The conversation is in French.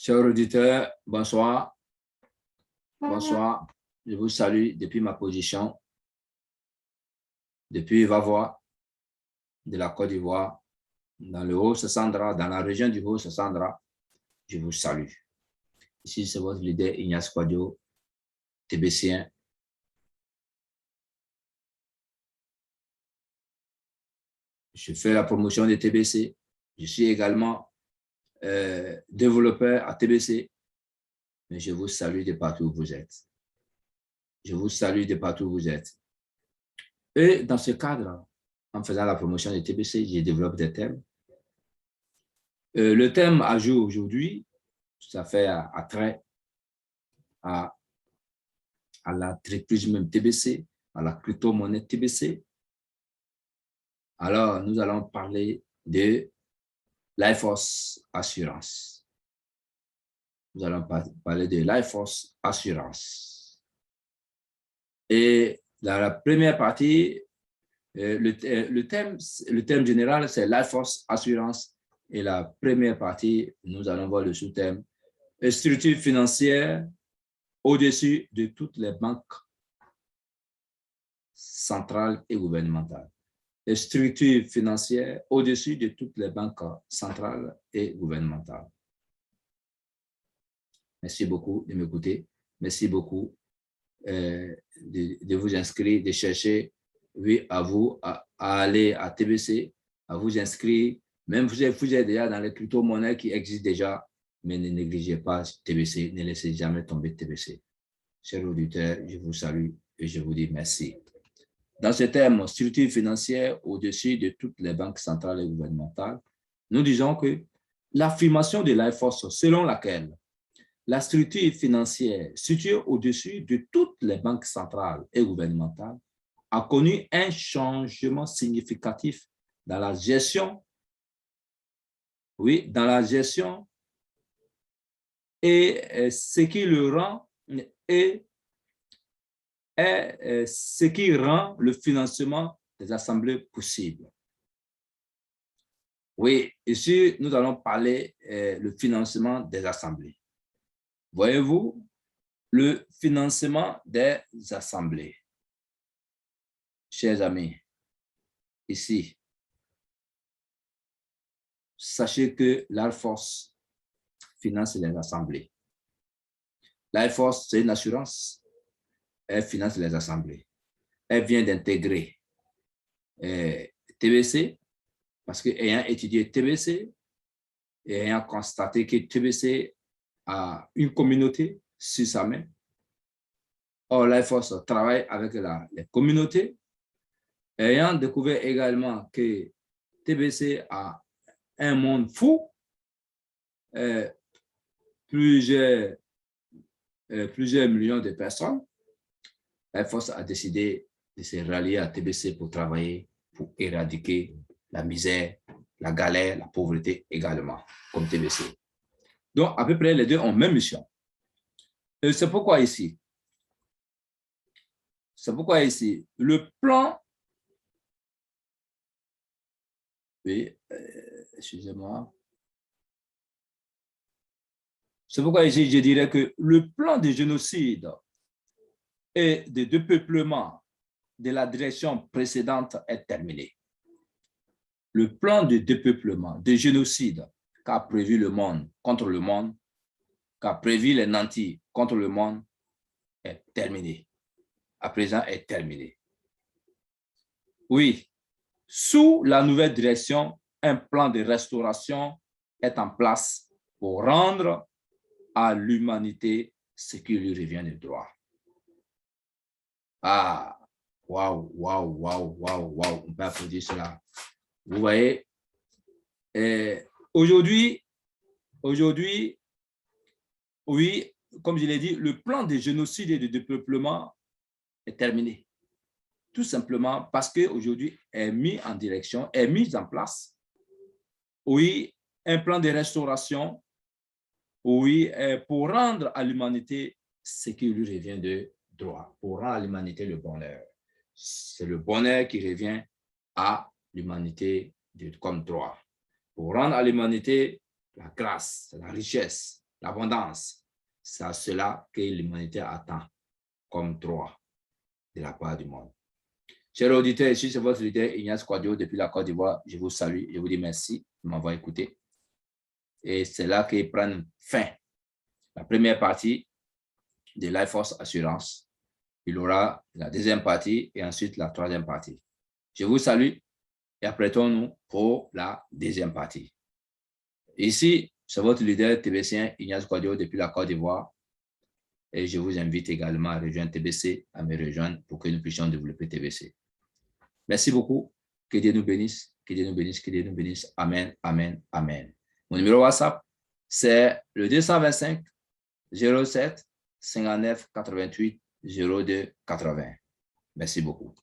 Chers auditeurs, bonsoir. Bonsoir. Je vous salue depuis ma position, depuis Vavois, de la Côte d'Ivoire, dans le Haut-Sassandra, dans la région du Haut-Sassandra. Je vous salue. Ici, c'est votre leader Ignace Quadio, TBCien. Je fais la promotion des TBC. Je suis également développeur à TBC. Mais je vous salue de partout où vous êtes. Je vous salue de partout où vous êtes. Et dans ce cadre, en faisant la promotion des TBC, je développe des thèmes. Le thème à jour aujourd'hui, ça fait attrait à la triprisme TBC, à la crypto-monnaie TBC. Alors, nous allons parler de LifeForce Assurance. Nous allons parler de LifeForce Assurance. Et dans la première partie, le thème général, c'est LifeForce Assurance. Et la première partie, nous allons voir le sous-thème structure financière au-dessus de toutes les banques centrales et gouvernementales. Les structures financières au-dessus de toutes les banques centrales et gouvernementales. Merci beaucoup de m'écouter. Merci beaucoup de vous inscrire, de chercher, oui, à vous, à aller à TBC, à vous inscrire. Même vous êtes déjà dans les crypto-monnaies qui existent déjà, mais ne négligez pas TBC, ne laissez jamais tomber TBC. Chers auditeurs, je vous salue et je vous dis merci. Dans ce thème, structure financière au-dessus de toutes les banques centrales et gouvernementales, nous disons que l'affirmation de LifeForce selon laquelle la structure financière située au-dessus de toutes les banques centrales et gouvernementales a connu un changement significatif dans la gestion, oui, dans la gestion et ce qui le rend ce qui rend le financement des assemblées possible. Oui, ici, nous allons parler du financement des assemblées. Voyez-vous, le financement des assemblées. Chers amis, ici, sachez que LifeForce finance les assemblées. LifeForce, c'est une assurance. Elle finance les assemblées. Elle vient d'intégrer TBC, parce qu'ayant étudié TBC et ayant constaté que TBC a une communauté sur sa main, or LifeForce travaille avec les communautés, ayant découvert également que TBC a un monde fou, plusieurs millions de personnes, LifeForce a décidé de se rallier à TBC pour travailler, pour éradiquer la misère, la galère, la pauvreté également, comme TBC. Donc, à peu près, les deux ont même mission. C'est pourquoi ici, le plan, oui, excusez-moi, c'est pourquoi ici, je dirais que le plan de génocide et de dépeuplement de la direction précédente est terminé. Le plan de dépeuplement, de génocide qu'a prévu le monde contre le monde, qu'a prévu les nantis contre le monde, est terminé. À présent, est terminé. Oui, sous la nouvelle direction, un plan de restauration est en place pour rendre à l'humanité ce qui lui revient de droit. Ah, waouh, waouh, waouh, waouh, waouh, on peut applaudir cela. Vous voyez, aujourd'hui, oui, comme je l'ai dit, le plan de génocide et de dépeuplement est terminé. Tout simplement parce qu'aujourd'hui est mis en direction, est mis en place, oui, un plan de restauration, oui, pour rendre à l'humanité ce qui lui revient de droit, pour rendre à l'humanité le bonheur. C'est le bonheur qui revient à l'humanité comme droit, pour rendre à l'humanité la grâce, la richesse, l'abondance. C'est à cela que l'humanité attend comme droit de la part du monde. Chers auditeurs, ici c'est votre leader Ignace Kouadio depuis la Côte d'Ivoire. Je vous salue, je vous dis merci de m'avoir écouté. Et c'est là qu'ils prennent fin la première partie de Life Force Assurance. Il y aura la deuxième partie et ensuite la troisième partie. Je vous salue et apprêtons-nous pour la deuxième partie. Ici, c'est votre leader TBCien Ignace Kouadio depuis la Côte d'Ivoire. Et je vous invite également à rejoindre TBC, à me rejoindre pour que nous puissions développer TBC. Merci beaucoup. Que Dieu nous bénisse, que Dieu nous bénisse, que Dieu nous bénisse. Amen, amen, amen. Mon numéro WhatsApp, c'est le 225 07 59 88 02 80. Merci beaucoup.